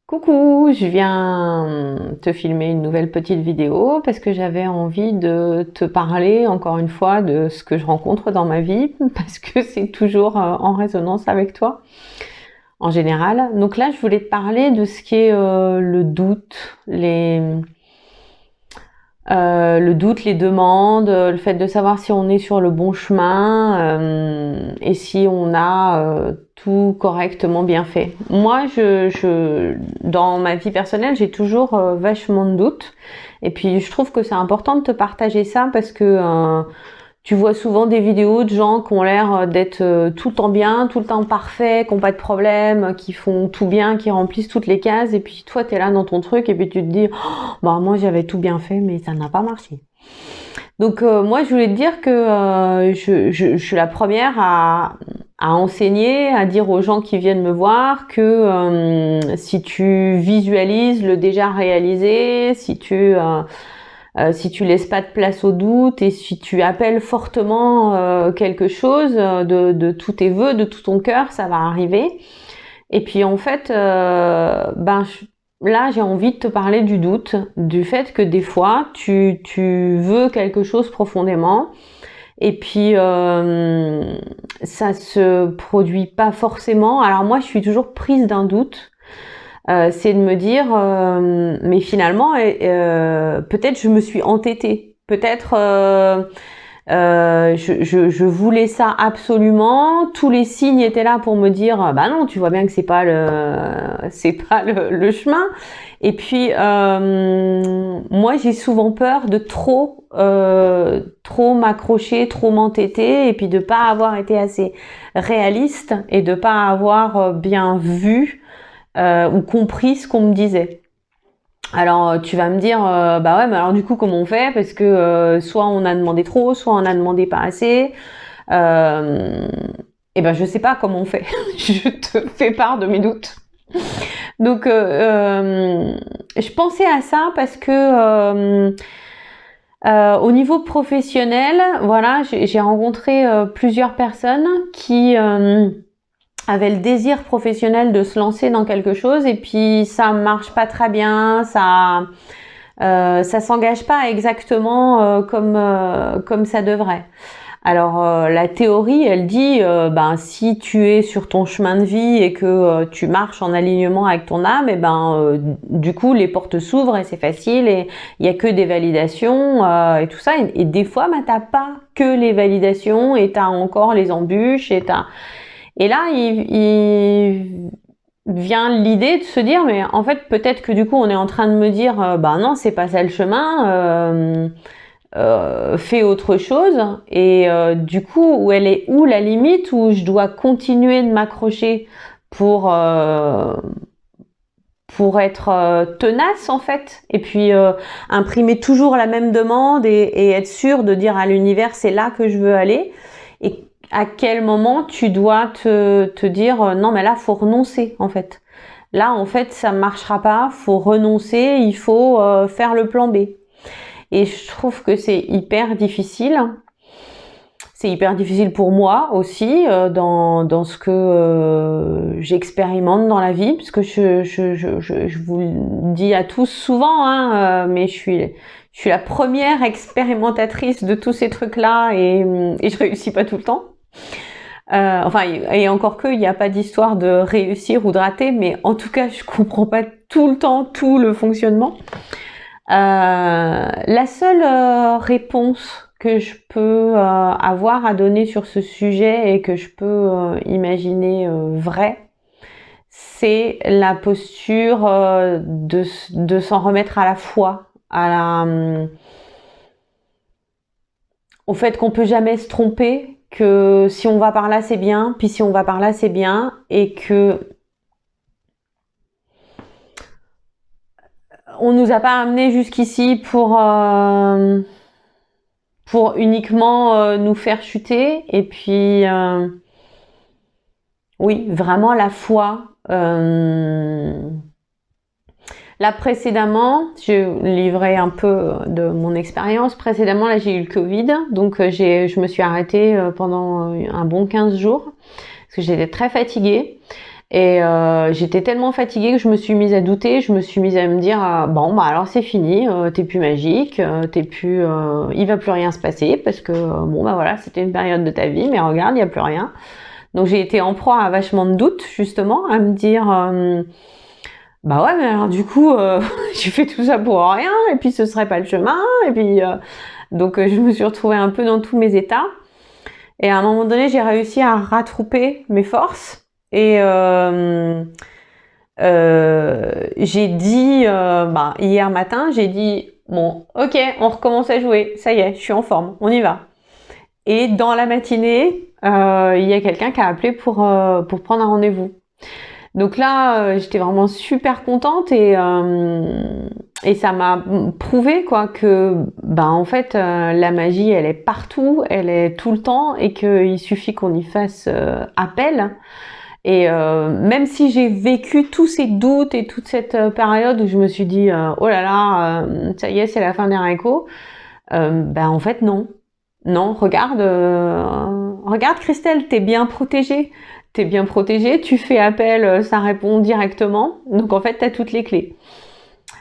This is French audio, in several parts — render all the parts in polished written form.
Coucou, je viens te filmer une nouvelle petite vidéo parce que j'avais envie de te parler encore une fois de ce que je rencontre dans ma vie parce que c'est toujours en résonance avec toi en général. Donc là, je voulais te parler de ce qui est le doute, les demandes, le fait de savoir si on est sur le bon chemin et si on a tout correctement bien fait. Moi, dans ma vie personnelle, j'ai toujours vachement de doutes. Et puis, je trouve que c'est important de te partager ça parce que tu vois souvent des vidéos de gens qui ont l'air d'être tout le temps bien, tout le temps parfait, qui n'ont pas de problème, qui font tout bien, qui remplissent toutes les cases. Et puis toi, tu es là dans ton truc et puis tu te dis oh, bah moi j'avais tout bien fait mais ça n'a pas marché. Donc moi je voulais te dire que je suis la première à enseigner, à dire aux gens qui viennent me voir que si tu visualises le déjà réalisé, si tu laisses pas de place au doute et si tu appelles fortement quelque chose de tous tes vœux, de tout ton cœur, ça va arriver. Et puis en fait, là j'ai envie de te parler du doute, du fait que des fois tu veux quelque chose profondément et puis ça se produit pas forcément. Alors moi je suis toujours prise d'un doute. C'est de me dire mais finalement peut-être je me suis entêtée, peut-être je voulais ça absolument, tous les signes étaient là pour me dire bah non, tu vois bien que c'est pas le chemin. Et puis moi j'ai souvent peur de trop m'accrocher, trop m'entêter et puis de pas avoir été assez réaliste et de pas avoir bien vu ou compris ce qu'on me disait. Alors tu vas me dire bah ouais mais alors du coup comment on fait parce que soit on a demandé trop, soit on a demandé pas assez. Et ben je sais pas comment on fait. Je te fais part de mes doutes. Donc je pensais à ça parce que au niveau professionnel, voilà, j'ai rencontré plusieurs personnes qui avait le désir professionnel de se lancer dans quelque chose et puis ça marche pas très bien, ça s'engage pas exactement comme ça devrait. Alors la théorie, elle dit si tu es sur ton chemin de vie et que tu marches en alignement avec ton âme, et du coup les portes s'ouvrent et c'est facile et il y a que des validations et tout ça. Et des fois, t'as pas que les validations et t'as encore les embûches et là, il vient l'idée de se dire, mais en fait, peut-être que du coup, on est en train de me dire, non, c'est pas ça le chemin, fais autre chose. Et du coup, où la limite où je dois continuer de m'accrocher pour être tenace en fait, et puis imprimer toujours la même demande et être sûr de dire à l'univers, c'est là que je veux aller. Et à quel moment tu dois te dire non mais là faut renoncer en fait. Là en fait ça marchera pas, faut renoncer, il faut faire le plan B. Et je trouve que c'est hyper difficile. C'est hyper difficile pour moi aussi dans ce que j'expérimente dans la vie, parce que je vous le dis à tous souvent, hein, mais je suis la première expérimentatrice de tous ces trucs-là et je réussis pas tout le temps. Et encore que, il n'y a pas d'histoire de réussir ou de rater, mais en tout cas, je comprends pas tout le temps tout le fonctionnement. La seule réponse que je peux avoir à donner sur ce sujet et que je peux imaginer vraie, c'est la posture de s'en remettre à la foi, au fait qu'on peut jamais se tromper, que si on va par là c'est bien, puis si on va par là c'est bien, et que on nous a pas amené jusqu'ici pour uniquement nous faire chuter. Et puis oui, vraiment la foi. Là précédemment, je livrais un peu de mon expérience. Précédemment, là j'ai eu le Covid, donc je me suis arrêtée pendant un bon 15 jours parce que j'étais très fatiguée. Et j'étais tellement fatiguée que je me suis mise à douter, je me suis mise à me dire bon bah alors c'est fini, t'es plus magique, il va plus rien se passer parce que bon bah voilà c'était une période de ta vie, mais regarde il y a plus rien. Donc j'ai été en proie à vachement de doutes justement, à me dire bah ouais mais alors du coup j'ai fait tout ça pour rien et puis ce serait pas le chemin et puis donc je me suis retrouvée un peu dans tous mes états. Et à un moment donné, j'ai réussi à rattraper mes forces et j'ai dit, hier matin, j'ai dit, bon, ok, on recommence à jouer, ça y est, je suis en forme, on y va. Et dans la matinée, il y a quelqu'un qui a appelé pour prendre un rendez-vous. Donc là, j'étais vraiment super contente et ça m'a prouvé quoi que en fait la magie elle est partout, elle est tout le temps et qu'il suffit qu'on y fasse appel. Et même si j'ai vécu tous ces doutes et toute cette période où je me suis dit oh là là ça y est c'est la fin des haricots, en fait non. Non, regarde Christelle, t'es bien protégée. T'es bien protégée, tu fais appel, ça répond directement. Donc en fait, t'as toutes les clés.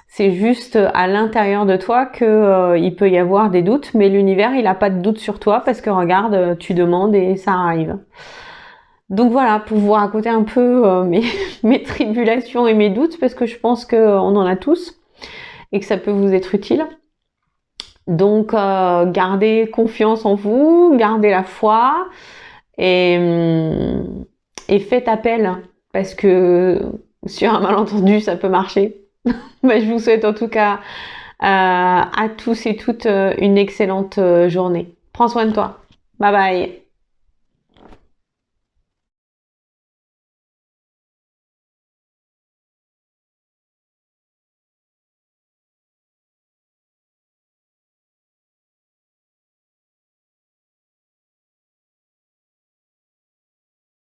C'est juste à l'intérieur de toi que il peut y avoir des doutes, mais l'univers, il a pas de doute sur toi parce que regarde, tu demandes et ça arrive. Donc voilà, pour vous raconter un peu mes tribulations et mes doutes, parce que je pense qu'on en a tous et que ça peut vous être utile. Donc gardez confiance en vous, gardez la foi et faites appel parce que sur un malentendu ça peut marcher. Je vous souhaite en tout cas à tous et toutes une excellente journée. Prends soin de toi. Bye bye.